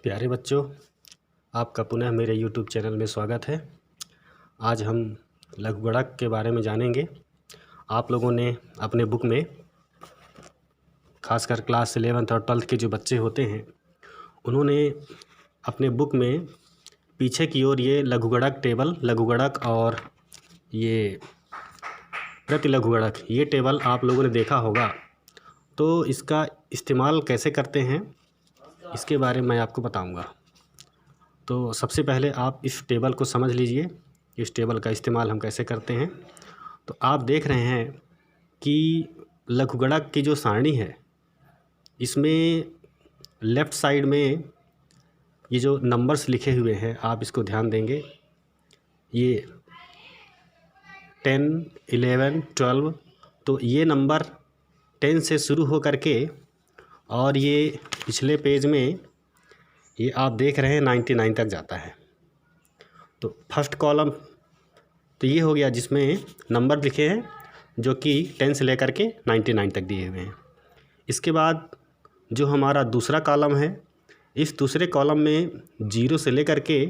प्यारे बच्चों, आपका पुनः मेरे YouTube चैनल में स्वागत है। आज हम लघुगणक के बारे में जानेंगे। आप लोगों ने अपने बुक में, खासकर क्लास 11th और 12th के जो बच्चे होते हैं, उन्होंने अपने बुक में पीछे की ओर ये लघुगणक टेबल, लघुगणक और ये प्रतिलघुगणक, ये टेबल आप लोगों ने देखा होगा। तो इसका इस्तेमाल कैसे करते हैं, इसके बारे में मैं आपको बताऊंगा। तो सबसे पहले आप इस टेबल को समझ लीजिए, इस टेबल का इस्तेमाल हम कैसे करते हैं। तो आप देख रहे हैं कि लघुगणक की जो सारणी है, इसमें लेफ़्ट साइड में ये जो नंबर्स लिखे हुए हैं, आप इसको ध्यान देंगे। ये 10, 11, 12, तो ये नंबर 10 से शुरू हो करके और ये पिछले पेज में ये आप देख रहे हैं 99 तक जाता है। तो फर्स्ट कॉलम तो ये हो गया जिसमें नंबर लिखे हैं जो कि 10 से लेकर के 99 तक दिए हुए हैं। इसके बाद जो हमारा दूसरा कॉलम है, इस दूसरे कॉलम में 0 से लेकर के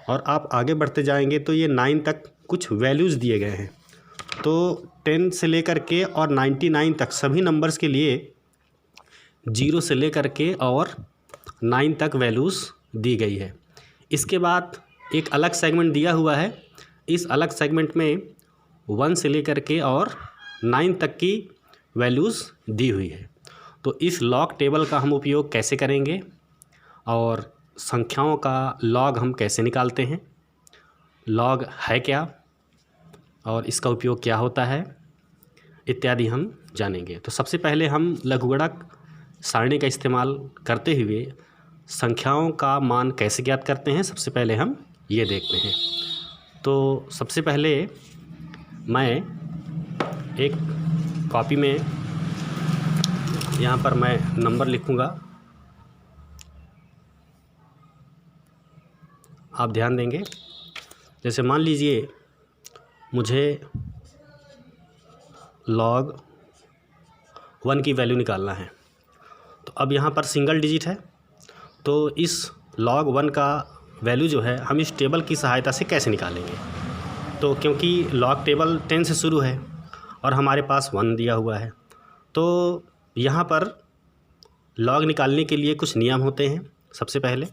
और आप आगे बढ़ते जाएंगे तो ये 9 तक कुछ वैल्यूज़ दिए गए हैं। तो 10 से लेकर के और 99 तक सभी नंबर्स के लिए 0 से लेकर के और 9 तक वैल्यूज़ दी गई है। इसके बाद एक अलग सेगमेंट दिया हुआ है। इस अलग सेगमेंट में 1 से लेकर के और 9 तक की वैल्यूज़ दी हुई है। तो इस लॉग टेबल का हम उपयोग कैसे करेंगे और संख्याओं का लॉग हम कैसे निकालते हैं, लॉग है क्या और इसका उपयोग क्या होता है, इत्यादि हम जानेंगे। तो सबसे पहले हम लघुगणक सारणी का इस्तेमाल करते हुए संख्याओं का मान कैसे ज्ञात करते हैं, सबसे पहले हम ये देखते हैं। तो सबसे पहले मैं एक कॉपी में यहाँ पर मैं नंबर लिखूँगा। आप ध्यान देंगे। जैसे मान लीजिए मुझे log 1 की वैल्यू निकालना है। तो अब यहाँ पर सिंगल डिजिट है, तो इस log 1 का वैल्यू जो है हम इस टेबल की सहायता से कैसे निकालेंगे। तो क्योंकि log टेबल 10 से शुरू है और हमारे पास 1 दिया हुआ है, तो यहाँ पर log निकालने के लिए कुछ नियम होते हैं। सबसे पहले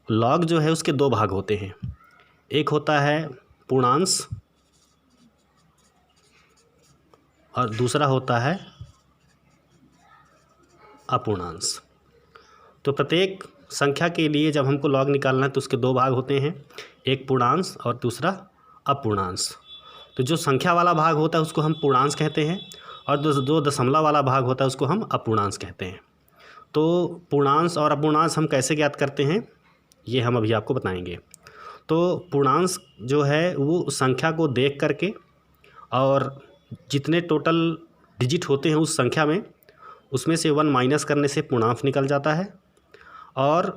log जो है उसके दो भाग होते हैं। एक होता है पूर्णांश और दूसरा होता है अपूर्णांश। तो प्रत्येक संख्या के लिए जब हमको log निकालना है तो उसके दो भाग होते हैं, एक पूर्णांश और दूसरा अपूर्णांश। तो जो संख्या वाला भाग होता है उसको हम पूर्णांश कहते हैं और जो दशमलव वाला भाग होता है उसको हम अपूर्णांश कहते हैं। तो पूर्णांश और अपूर्णांश हम कैसे ज्ञात करते हैं, ये हम अभी आपको बताएंगे। तो पूर्णांश जो है वो संख्या को देख करके और जितने टोटल डिजिट होते हैं उस संख्या में, उसमें से 1 माइनस करने से पूर्णांश निकल जाता है और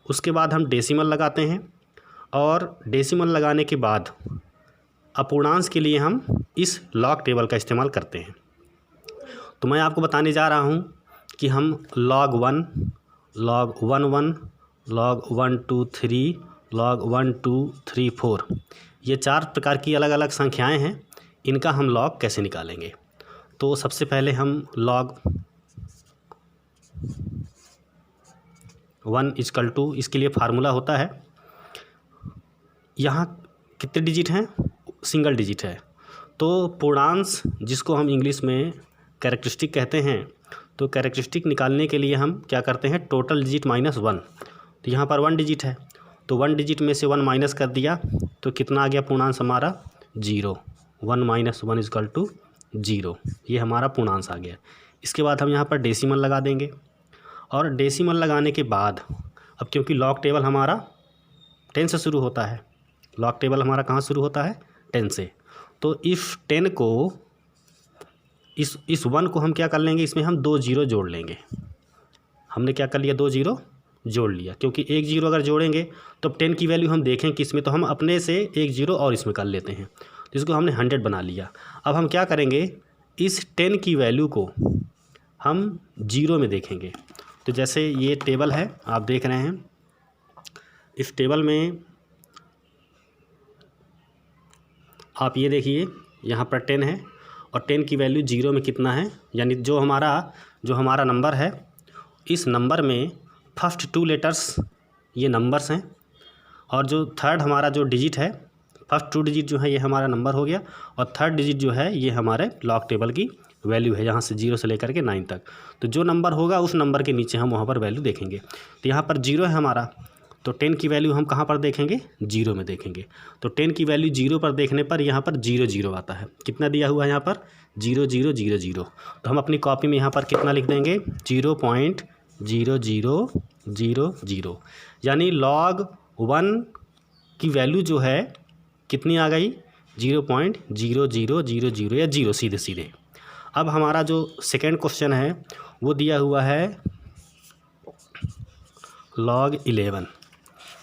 उसके बाद हम डेसिमल लगाते हैं और डेसिमल लगाने के बाद अपूर्णांश के लिए हम इस लॉग टेबल का इस्तेमाल करते हैं। तो मैं आपको बताने जा रहा हूँ कि हम log 1, log 1 1, log 1 2 3, log 1 2 3 4, ये 4 प्रकार की अलग अलग संख्याएं हैं। इनका हम लॉग कैसे निकालेंगे। तो सबसे पहले हम log 1 इक्वल टू, इसके लिए फार्मूला होता है, यहाँ कितने डिजिट हैं, सिंगल डिजिट है। तो पूर्णांश जिसको हम इंग्लिश में कैरेक्टरिस्टिक कहते हैं, तो कैरेक्टरिस्टिक निकालने के लिए हम क्या करते हैं, टोटल डिजिट माइनस 1। तो यहाँ पर 1 डिजिट है, तो 1 डिजिट में से 1 माइनस कर दिया तो कितना आ गया पूर्णांश हमारा, 0। 1 माइनस 1 इक्वल टू 0, ये हमारा पूर्णांश आ गया। इसके बाद हम यहाँ पर डेसिमल लगा देंगे और डेसिमल लगाने के बाद अब क्योंकि लॉग टेबल हमारा 10 से शुरू होता है, लॉग टेबल हमारा कहाँ शुरू होता है, 10 से। तो इस 10 को, इस 1 को हम क्या कर लेंगे, इसमें हम 2 0 जोड़ लेंगे। हमने क्या कर लिया, 2 0 जोड़ लिया, क्योंकि 1 0 अगर जोड़ेंगे तो 10 की वैल्यू हम देखें कि इसमें, तो हम अपने से 1 0 और इसमें कर लेते हैं, तो इसको हमने 100 बना लिया। अब हम क्या करेंगे, इस 10 की वैल्यू को हम 0 में देखेंगे। तो जैसे ये टेबल है, आप देख रहे हैं इस टेबल में आप ये देखिए यहाँ पर 10 है और 10 की वैल्यू 0 में कितना है, यानी जो हमारा नंबर है, इस नंबर में फर्स्ट 2 लेटर्स ये नंबर्स हैं और जो थर्ड हमारा जो डिजिट है, फर्स्ट 2 डिजिट जो है ये हमारा नंबर हो गया और थर्ड डिजिट जो है ये हमारे लॉग टेबल की वैल्यू है, यहाँ से 0 से लेकर के 9 तक। तो जो नंबर होगा उस नंबर के नीचे हम वहाँ पर वैल्यू देखेंगे। तो यहाँ पर 0 है हमारा, तो 10 की वैल्यू हम कहाँ पर देखेंगे, 0 में देखेंगे। तो 10 की वैल्यू 0 पर देखने पर यहाँ पर 0 0 आता है। कितना दिया हुआ है यहाँ पर, 0 0 0 0। तो हम अपनी कॉपी में यहाँ पर कितना लिख देंगे, 0.0000, यानी log 1 की वैल्यू जो है कितनी आ गई, 0.0000 या 0 सीधे सीधे। अब हमारा जो सेकेंड क्वेश्चन है वो दिया हुआ है log 11।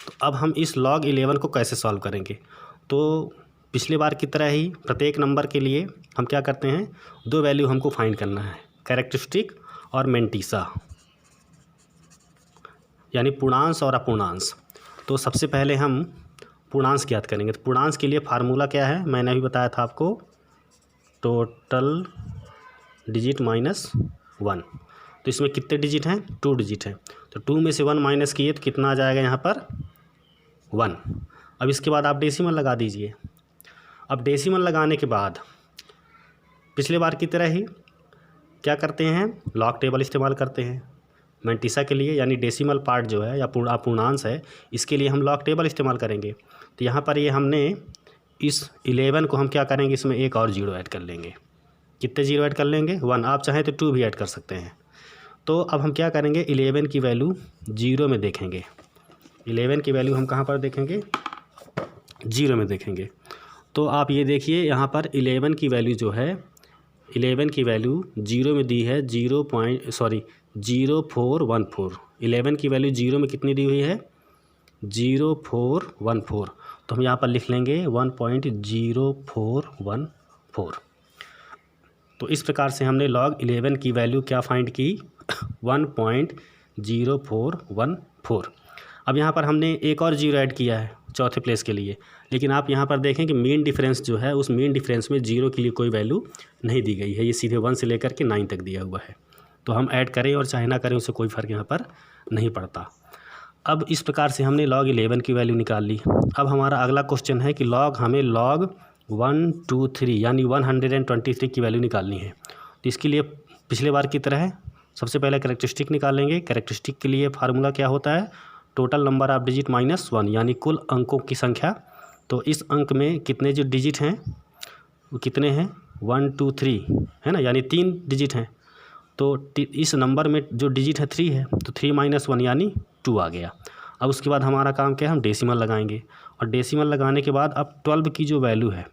तो अब हम इस log 11 को कैसे सॉल्व करेंगे, तो पिछले बार की तरह ही प्रत्येक नंबर के लिए हम क्या करते हैं, 2 वैल्यू हमको फाइंड करना है, कैरेक्टरिस्टिक और मेंटिसा, यानी पूर्णांश और अपूर्णांश। तो सबसे पहले हम पूर्णांश ज्ञात करेंगे। तो पूर्णांश के लिए फार्मूला क्या है, मैंने अभी बताया था आपको, टोटल डिजिट माइनस 1। तो इसमें कितने डिजिट हैं, 2 डिजिट हैं। तो 2 में से 1 माइनस किए तो कितना आ जाएगा यहाँ पर, 1। अब इसके बाद आप डेसिमल लगा दीजिए। अब डेसिमल लगाने के बाद पिछले बार की तरह ही क्या करते हैं, लॉग टेबल इस्तेमाल करते हैं मेंटिसा के लिए, यानी डेसिमल पार्ट जो है या पूर्णांश है, इसके लिए हम लॉग टेबल इस्तेमाल करेंगे। तो यहाँ पर ये हमने इस 11 को हम क्या करेंगे, इसमें एक और 0 ऐड कर लेंगे। कितने 0 ऐड कर लेंगे, 1। आप चाहें तो 2 भी ऐड कर सकते हैं। तो अब हम क्या करेंगे, 11 की वैल्यू 0 में देखेंगे। 11 की वैल्यू हम कहाँ पर देखेंगे, 0 में देखेंगे। तो आप ये देखिए यहाँ पर 11 की वैल्यू जो है, 11 की वैल्यू 0 में दी है 0414। 11 की वैल्यू 0 में कितनी दी हुई है, 0414। तो हम यहाँ पर लिख लेंगे 1.0414। तो इस प्रकार से हमने log 11 की वैल्यू क्या फाइंड की, 1.0414। अब यहाँ पर हमने एक और 0 ऐड किया है चौथे प्लेस के लिए, लेकिन आप यहाँ पर देखें कि मीन डिफरेंस जो है, उस मीन डिफरेंस में 0 के लिए कोई वैल्यू नहीं दी गई है, ये सीधे 1 से लेकर के 9 तक दिया हुआ है। तो हम ऐड करें और चाहे ना करें उससे कोई फ़र्क यहाँ पर नहीं पड़ता। अब इस प्रकार से हमने log 11 की वैल्यू निकाल ली। अब हमारा अगला क्वेश्चन है कि हमें log 123 यानी 123 की वैल्यू निकालनी है। तो इसके लिए पिछले बार की तरह सबसे पहले कैरेक्टरिस्टिक निकालेंगे। कैरेक्टरिस्टिक के लिए फार्मूला क्या होता है, total number of digit minus 1, यानी कुल अंकों की संख्या। तो इस अंक में कितने जो डिजिट हैं वो कितने हैं, 1 2 3 है ना, यानी 3 डिजिट हैं। तो इस नंबर में जो डिजिट है 3 है, तो 3 - 1 यानी 2 आ गया। अब उसके बाद हमारा काम क्या है, हम डेसिमल लगाएंगे और डेसिमल लगाने के बाद अब 12 की जो वैल्यू है,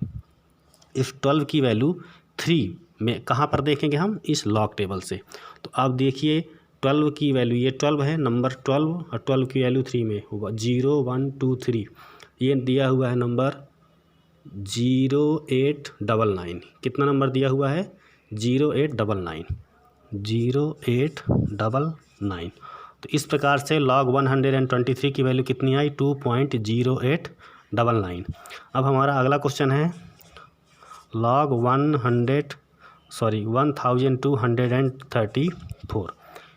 इस 12 की वैल्यू 3 में कहाँ पर देखेंगे हम, इस लॉग टेबल से। तो आप देखिए 12 की वैल्यू, ये 12 है, नंबर 12 और 12 की वैल्यू 3 में होगा 0 1 2 3। ये दिया हुआ है नंबर 0899। कितना नंबर दिया हुआ है, 0899। तो इस प्रकार से log 123 की वैल्यू कितनी आई, 2.0899। अब हमारा अगला क्वेश्चन है log 1234।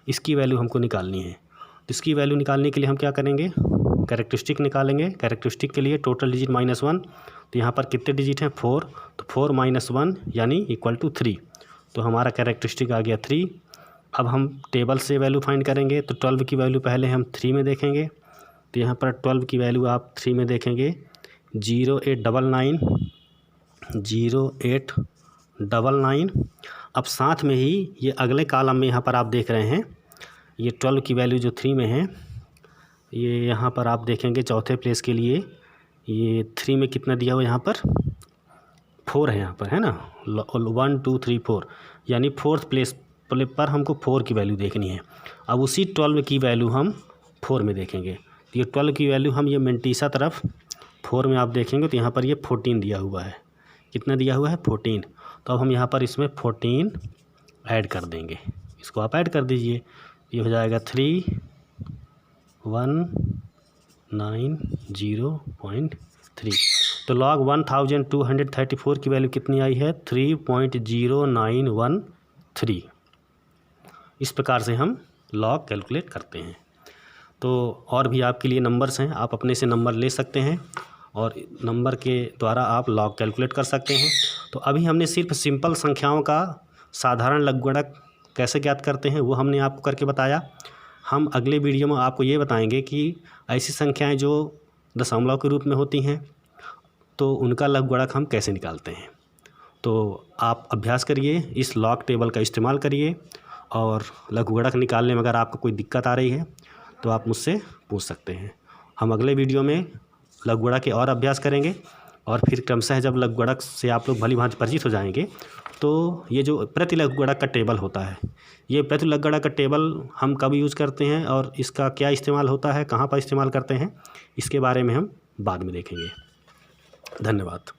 इसकी वैल्यू हमको निकालनी है। तो इसकी वैल्यू निकालने के लिए हम क्या करेंगे, कैरेक्टरिस्टिक निकालेंगे। कैरेक्टरिस्टिक के लिए टोटल डिजिट -1। तो यहाँ पर कितने डिजिट हैं, 4। तो 4 - 1 यानी इक्वल टू 3। तो हमारा कैरेक्टरिस्टिक आ गया 3। अब हम टेबल से वैल्यू फाइंड करेंगे। तो 12 की वैल्यू पहले हम 3 में देखेंगे। तो यहाँ पर 12 की वैल्यू आप 3 में देखेंगे 0899। अब साथ में ही ये अगले कॉलम में यहाँ पर आप देख रहे हैं, ये 12 की वैल्यू जो 3 में है, ये यहाँ पर आप देखेंगे चौथे प्लेस के लिए ये 3 में कितना दिया हुआ, यहाँ पर 4 है, यहाँ पर है ना, 1 2 3 4, यानी 4th प्लेस पर हमको 4 की वैल्यू देखनी है। अब उसी 12 की वैल्यू हम 4 में देखेंगे। तो ये 12 की वैल्यू हम ये मेंटिसा तरफ 4 में आप देखेंगे तो यहाँ पर ये 14 दिया हुआ है। कितना दिया हुआ है, 14। तो अब हम यहाँ पर इसमें 14 ऐड कर देंगे। इसको आप ऐड कर दीजिए, ये हो जाएगा 3 1 9.0.3। तो log 1234 की वैल्यू कितनी आई है? 3.0913। इस प्रकार से हम लॉग कैलकुलेट करते हैं। तो और भी आपके लिए नंबर्स हैं, आप अपने से नंबर ले सकते हैं और नंबर के द्वारा आप लॉग कैलकुलेट कर सकते हैं। तो अभी हमने सिर्फ सिंपल संख्याओं का साधारण लघुगणक कैसे ज्ञात करते हैं वो हमने आपको करके बताया। हम अगले वीडियो में आपको ये बताएंगे कि ऐसी संख्याएं जो दशमलव के रूप में होती हैं तो उनका लघुगणक हम कैसे निकालते हैं। तो आप अभ्यास करिए, इस लॉग टेबल का इस्तेमाल करिए और लघुगणक निकालने में अगर आपको कोई दिक्कत आ रही है तो आप मुझसे पूछ सकते हैं। हम अगले वीडियो में लघुगणक के और अभ्यास करेंगे और फिर क्रमशः जब लघुगणक से आप लोग भली भांति परिचित हो जाएंगे तो ये जो प्रति लघुगणक का टेबल होता है, ये प्रति लघुगणक का टेबल हम कब यूज़ करते हैं और इसका क्या इस्तेमाल होता है, कहाँ पर इस्तेमाल करते हैं, इसके बारे में हम बाद में देखेंगे। धन्यवाद।